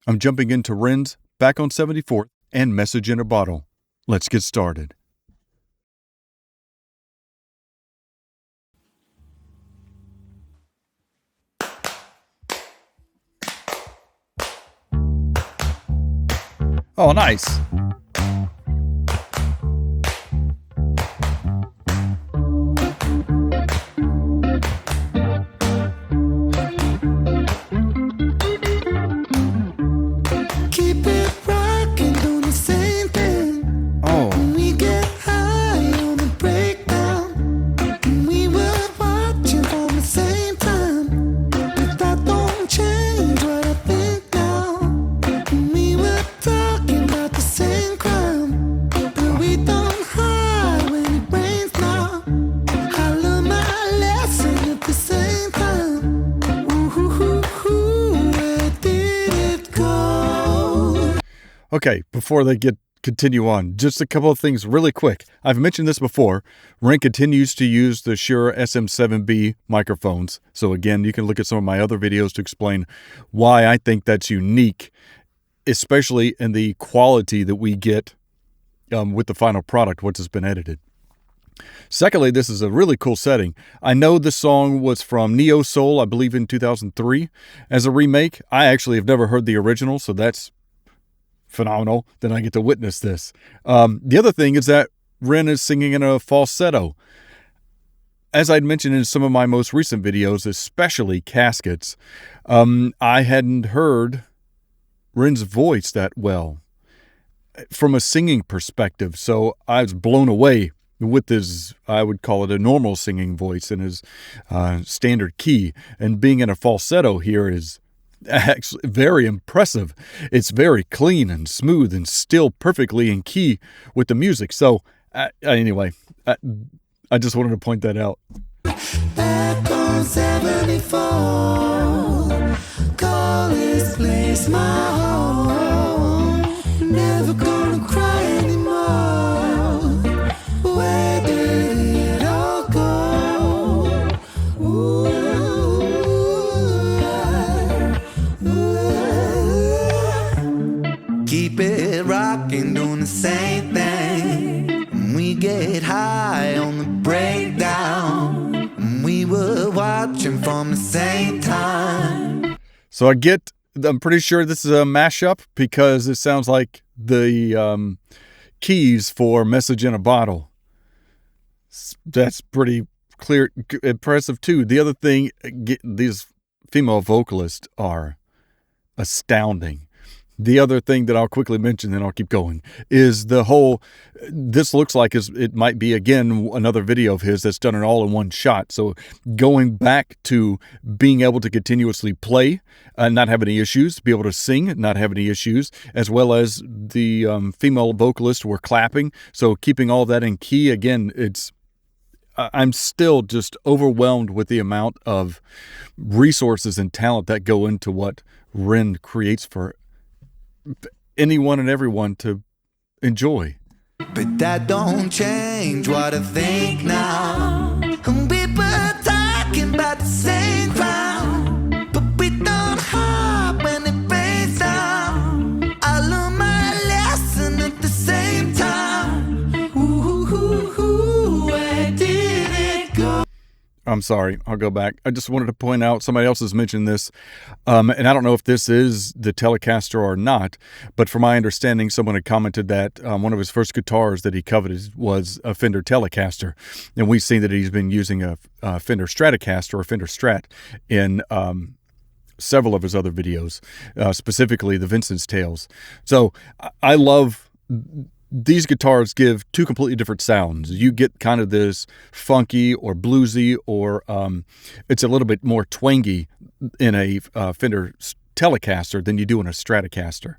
I'm jumping into Ren's Back on 74th and Message in a Bottle. Let's get started. Oh, nice. Keep it rocking, doing the same thing. Oh, We get high on the breakdown. We were watching from the same time. But that don't change what I think now. We were talking about the same crime. But we don't hide when it rains now. I learned my lesson at the same time. Ooh, where did it go? okay. Before they continue on, just a couple of things really quick. I've mentioned this before. Ren continues to use the Shure SM7B microphones. So again, you can look at some of my other videos to explain why I think that's unique, especially in the quality that we get with the final product once it's been edited. Secondly, this is a really cool setting. I know this song was from Neo Soul, I believe in 2003, as a remake. I actually have never heard the original, so that's phenomenal that I get to witness this. The other thing is that Ren is singing in a falsetto. As I'd mentioned in some of my most recent videos, especially Caskets, I hadn't heard Ren's voice that well from a singing perspective, so I was blown away with his, I would call it a normal singing voice in his standard key, and being in a falsetto here is actually very impressive. It's very clean and smooth and still perfectly in key with the music. So anyway, I just wanted to point that out. Back on 74, call this place my home. Never gonna cry anymore. Where did it all go? Keep it rocking, doing the same thing. We get high on the breakdown. We were watching from the same time. So I'm pretty sure this is a mashup because it sounds like the keys for Message in a Bottle. That's pretty clear, impressive too. The other thing, these female vocalists are astounding. The other thing that I'll quickly mention, then I'll keep going, is the whole, this looks like it might be, again, another video of his that's done it all in one shot. So going back to being able to continuously play and not have any issues, be able to sing, not have any issues, as well as the female vocalists were clapping. So keeping all that in key, again, I'm still just overwhelmed with the amount of resources and talent that go into what Ren creates for anyone and everyone to enjoy. But that don't change what I think now. And people talking about the same ground, but we don't hide when it rains down. I learned my lesson at the same time. Ooh, where did it go? I'm sorry, I'll go back. I just wanted to point out, somebody else has mentioned this, and I don't know if this is the Telecaster or not, but from my understanding, someone had commented that one of his first guitars that he coveted was a Fender Telecaster, and we've seen that he's been using a Fender Stratocaster or Fender Strat in several of his other videos, specifically the Vincent's Tales. So I love these guitars give two completely different sounds. You get kind of this funky or bluesy, or it's a little bit more twangy in a Fender Telecaster than you do in a Stratocaster.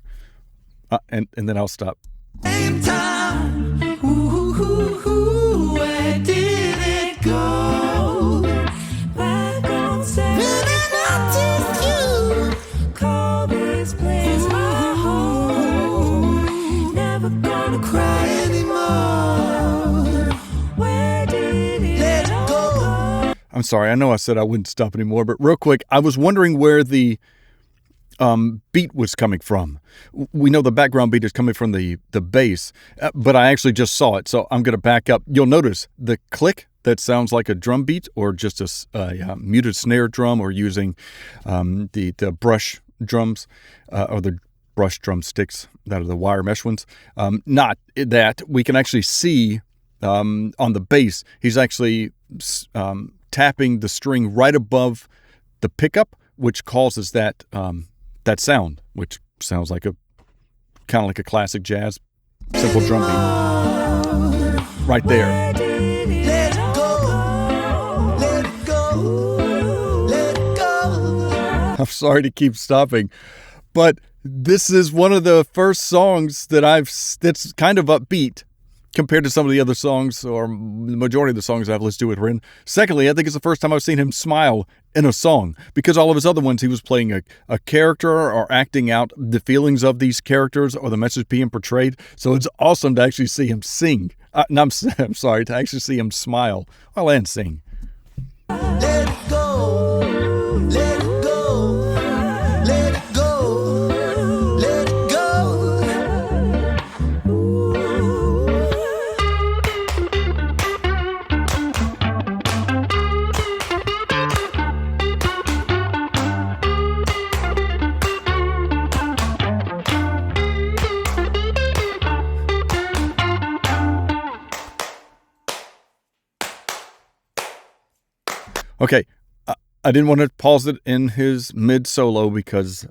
And then I'll stop. Same time. Ooh, where did it go? Back on 74. Call this place my home. Never gonna cry anymore. Where did it all go? I'm sorry, I know I said I wouldn't stop anymore, but real quick, I was wondering where the beat was coming from. We know the background beat is coming from the bass, but I actually just saw it, so I'm going to back up. You'll notice the click that sounds like a drum beat or just a muted snare drum, or using the brush drums or the brush drumsticks that are the wire mesh ones. Not that. We can actually see on the bass, he's actually tapping the string right above the pickup, which causes that sound, which sounds like kind of like a classic jazz simple drum beat right there. Let it go, let it go, let it go. I'm sorry to keep stopping, but this is one of the first songs that's kind of upbeat compared to some of the other songs, or the majority of the songs I've listened to with Ren. Secondly, I think it's the first time I've seen him smile in a song, because all of his other ones, he was playing a character or acting out the feelings of these characters or the message being portrayed. So it's awesome to actually see him sing. I'm sorry, to actually see him smile and sing. Let it go, let it go, let it go, let it go. Okay, I didn't want to pause it in his mid-solo because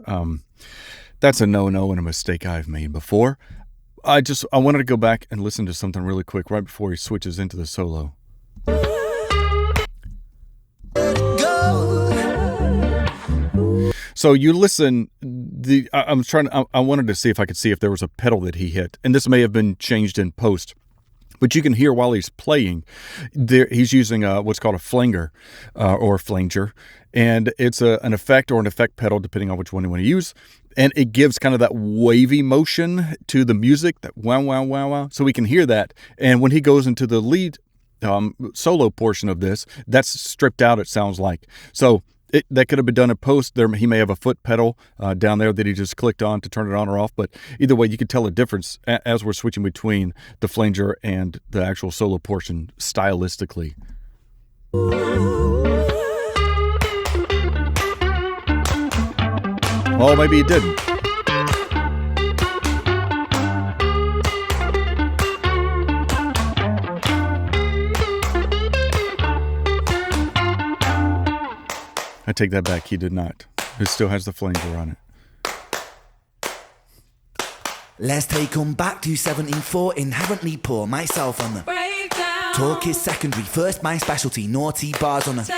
that's a no-no and a mistake I've made before. I wanted to go back and listen to something really quick right before he switches into the solo. So you listen, I wanted to see if I could see if there was a pedal that he hit, and this may have been changed in post. But you can hear while he's playing, he's using what's called a flanger or flanger. And it's an effect or an effect pedal, depending on which one you want to use. And it gives kind of that wavy motion to the music, that wow, wow, wow, wow. So we can hear that. And when he goes into the lead solo portion of this, that's stripped out, it sounds like. So that could have been done in post. He may have a foot pedal down there that he just clicked on to turn it on or off. But either way, you can tell a difference as we're switching between the flanger and the actual solo portion stylistically. Oh, maybe he didn't. I take that back. He did not. It still has the flanger on it. Let's take 'em back to 1714. Inherently poor, myself on the Breakdown. talk is secondary. First, my specialty, naughty bars on the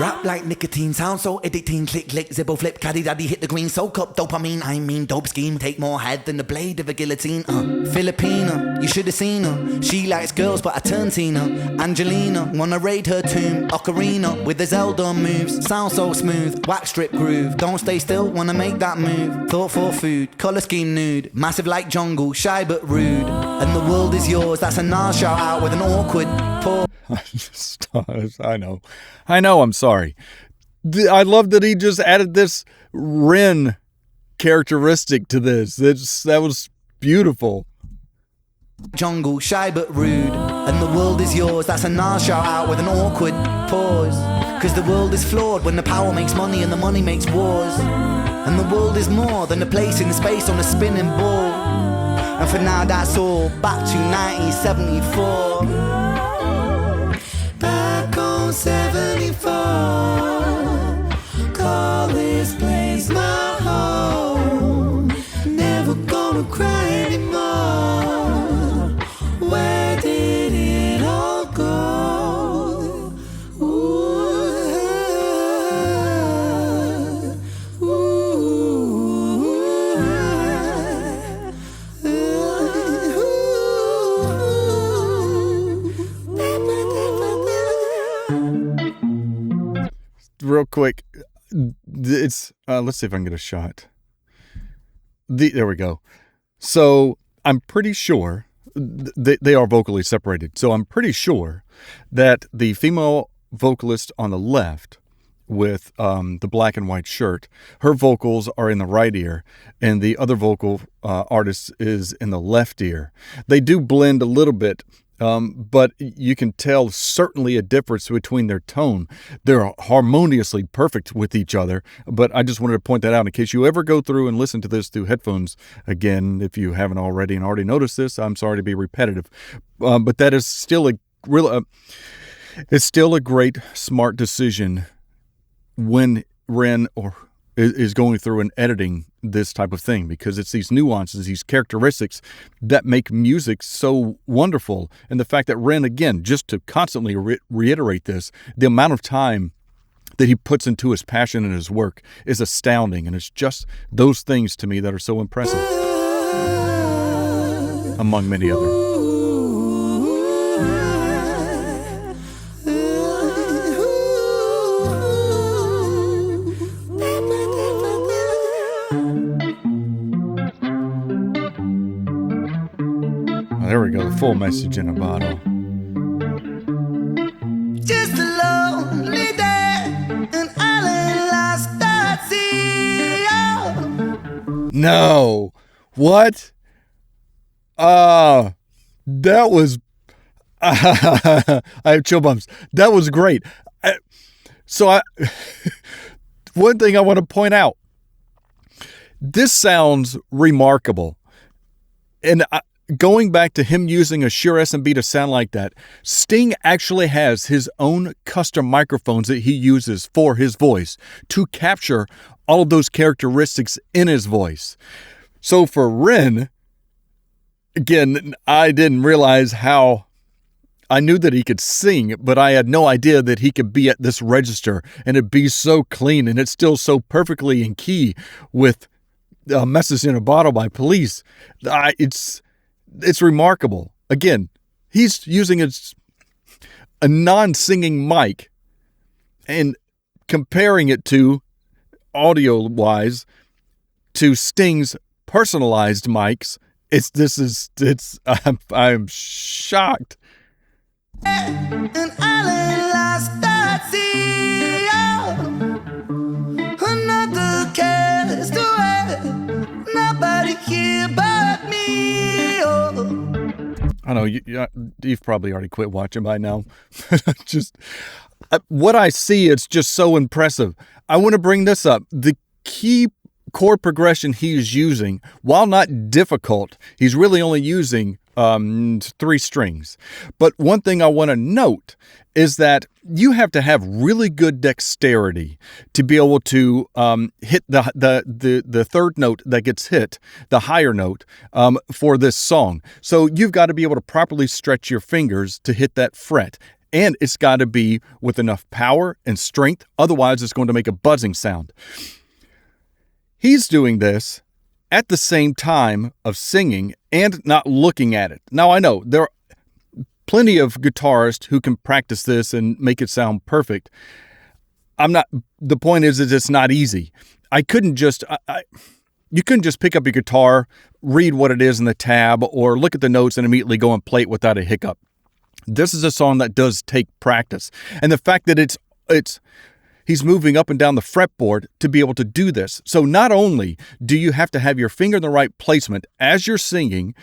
rap like nicotine, sound so addicting. Click, click, zibble, flip, caddy, daddy, hit the green. Soak up dopamine, I mean dope scheme. Take more head than the blade of a guillotine. Filipina, you should have seen her. She likes girls, but I turn Tina. Angelina, wanna raid her tomb. Ocarina, with the Zelda moves. Sound so smooth, wax strip groove. Don't stay still, wanna make that move. Thought for food, colour scheme nude. Massive like jungle, shy but rude. And the world is yours, that's a Nas shout out with an awkward pause. I know, I'm sorry. I love that he just added this Ren characteristic to this. That was beautiful. Jungle, shy but rude. And the world is yours, that's a Nas shout out with an awkward pause. Cause the world is flawed when the power makes money and the money makes wars. And the world is more than a place in space on a spinning ball. And for now that's all, back to 1974. Back on 74, call this place my home. Never gonna cry anymore. Where did it all go? Ooh, ooh, Real quick, it's let's see if I can get a shot. There we go. So I'm pretty sure they are vocally separated. So I'm pretty sure that the female vocalist on the left with the black and white shirt. Her vocals are in the right ear, and the other vocal artist is in the left ear. They do blend a little bit, but you can tell certainly a difference between their tone. They're harmoniously perfect with each other, but I just wanted to point that out in case you ever go through and listen to this through headphones. Again, if you haven't already and already noticed this, I'm sorry to be repetitive, but that is still a real... it's still a great, smart decision when Ren is going through and editing this type of thing, because it's these nuances, these characteristics that make music so wonderful. And the fact that Ren, again, just to constantly reiterate this, the amount of time that he puts into his passion and his work is astounding. And it's just those things to me that are so impressive, among many others. There we go, the full message in a bottle. Just a lonely day, an island lost at sea. Oh. No. What? That was... I have chill bumps. That was great. One thing I want to point out. This sounds remarkable. And going back to him using a Shure SMB to sound like that, Sting actually has his own custom microphones that he uses for his voice to capture all of those characteristics in his voice. So for Ren, again, I didn't realize how... I knew that he could sing, but I had no idea that he could be at this register and it'd be so clean and it's still so perfectly in key with Message in a Bottle by Police. It's remarkable. Again, he's using a non-singing mic and comparing it to, audio-wise, to Sting's personalized mics. I'm shocked. An island lost at sea. Oh. Another castaway. Nobody here but me. Oh. I know you've probably already quit watching by now. Just what I see, it's just so impressive. I want to bring this up. The key chord progression he's using, while not difficult, he's really only using 3 strings. But one thing I want to note is that you have to have really good dexterity to be able to hit the third note that gets hit, the higher note, for this song. So you've got to be able to properly stretch your fingers to hit that fret. And it's got to be with enough power and strength. Otherwise, it's going to make a buzzing sound. He's doing this at the same time of singing and not looking at it. Now, I know there are plenty of guitarists who can practice this and make it sound perfect. The point is it's not easy. You couldn't just pick up your guitar, read what it is in the tab, or look at the notes and immediately go and play it without a hiccup. This is a song that does take practice. And the fact that he's moving up and down the fretboard to be able to do this. So not only do you have to have your finger in the right placement as you're singing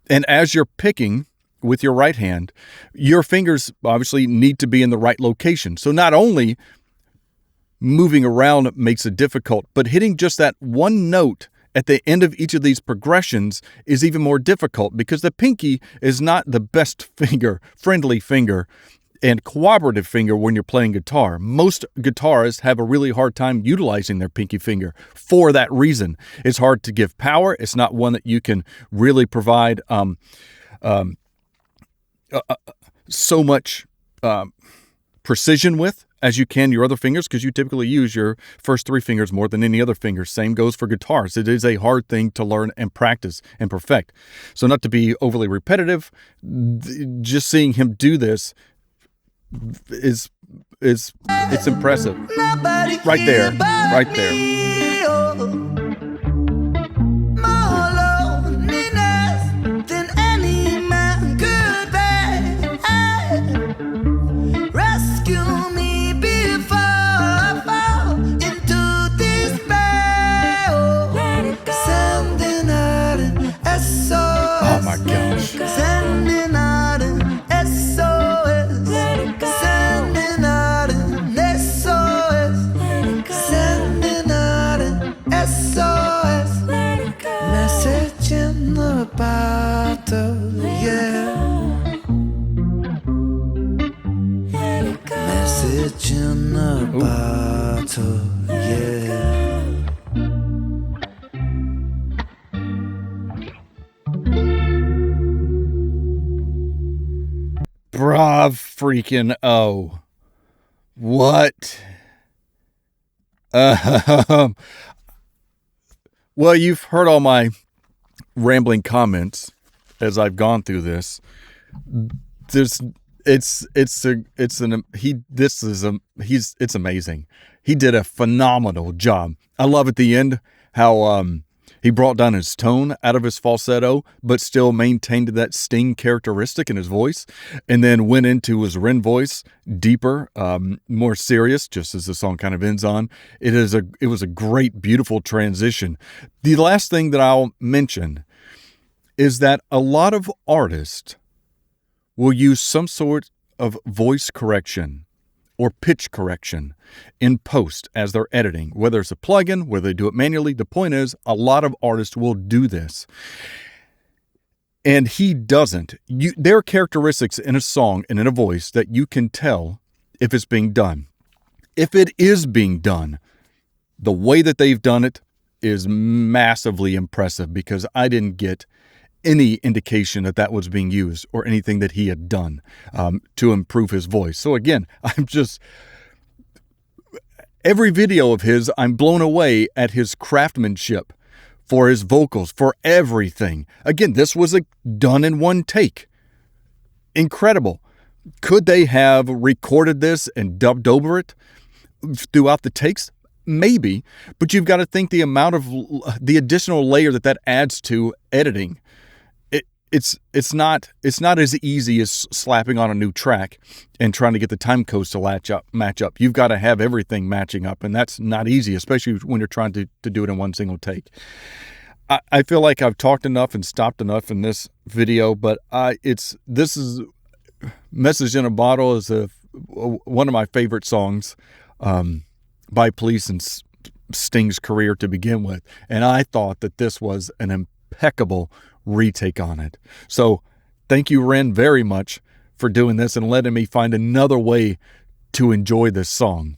and as you're picking with your right hand, your fingers obviously need to be in the right location. So not only moving around makes it difficult, but hitting just that one note at the end of each of these progressions is even more difficult because the pinky is not the best friendly finger and cooperative finger when you're playing guitar. Most guitarists have a really hard time utilizing their pinky finger for that reason. It's hard to give power. It's not one that you can really provide so much precision with as you can your other fingers, because you typically use your first 3 fingers more than any other finger. Same goes for guitars. It is a hard thing to learn and practice and perfect. So not to be overly repetitive, just seeing him do this it's impressive. Right there. Bruh freaking oh. What? Well, you've heard all my rambling comments as I've gone through this. It's amazing. He did a phenomenal job. I love at the end how he brought down his tone out of his falsetto, but still maintained that sting characteristic in his voice, and then went into his Ren voice deeper, more serious, just as the song kind of ends on. It was a great, beautiful transition. The last thing that I'll mention is that a lot of artists will use some sort of voice correction or pitch correction in post as they're editing, whether it's a plugin, whether they do it manually. The point is, a lot of artists will do this. And he doesn't. There are characteristics in a song and in a voice that you can tell if it's being done. If it is being done, the way that they've done it is massively impressive, because I didn't get any indication that that was being used or anything that he had done to improve his voice. So again, every video of his, I'm blown away at his craftsmanship for his vocals, for everything. Again, this was done in one take. Incredible. Could they have recorded this and dubbed over it throughout the takes? Maybe, but you've got to think the amount of the additional layer that adds to editing. It's not as easy as slapping on a new track and trying to get the time codes to match up. You've got to have everything matching up, and that's not easy, especially when you're trying to do it in one single take. I feel like I've talked enough and stopped enough in this video, but this is Message in a Bottle is one of my favorite songs by Police and Sting's career to begin with, and I thought that this was an impeccable retake on it. So thank you, Ren, very much for doing this and letting me find another way to enjoy this song.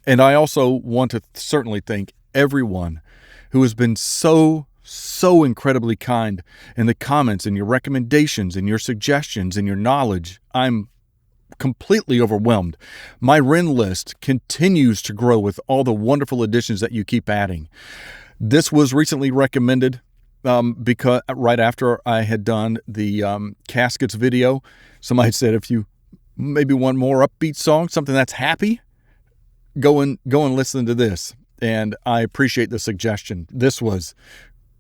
And I also want to certainly thank everyone who has been so incredibly kind in the comments and your recommendations and your suggestions and your knowledge. I'm completely overwhelmed. My Ren list continues to grow with all the wonderful additions that you keep adding. This was recently recommended because right after I had done the Caskets video, somebody said, if you maybe want more upbeat song, something that's happy, go and listen to this. And I appreciate the suggestion. This was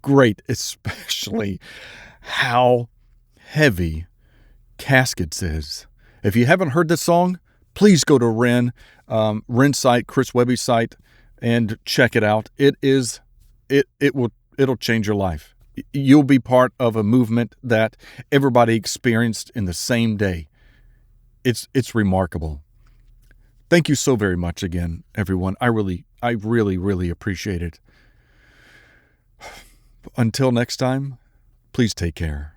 great, especially how heavy Caskets is. If you haven't heard this song, please go to Ren's site, Chris Webby's site, and check it out. It'll change your life. You'll be part of a movement that everybody experienced in the same day. It's remarkable. Thank you so very much again, everyone. I really appreciate it. Until next time, please take care.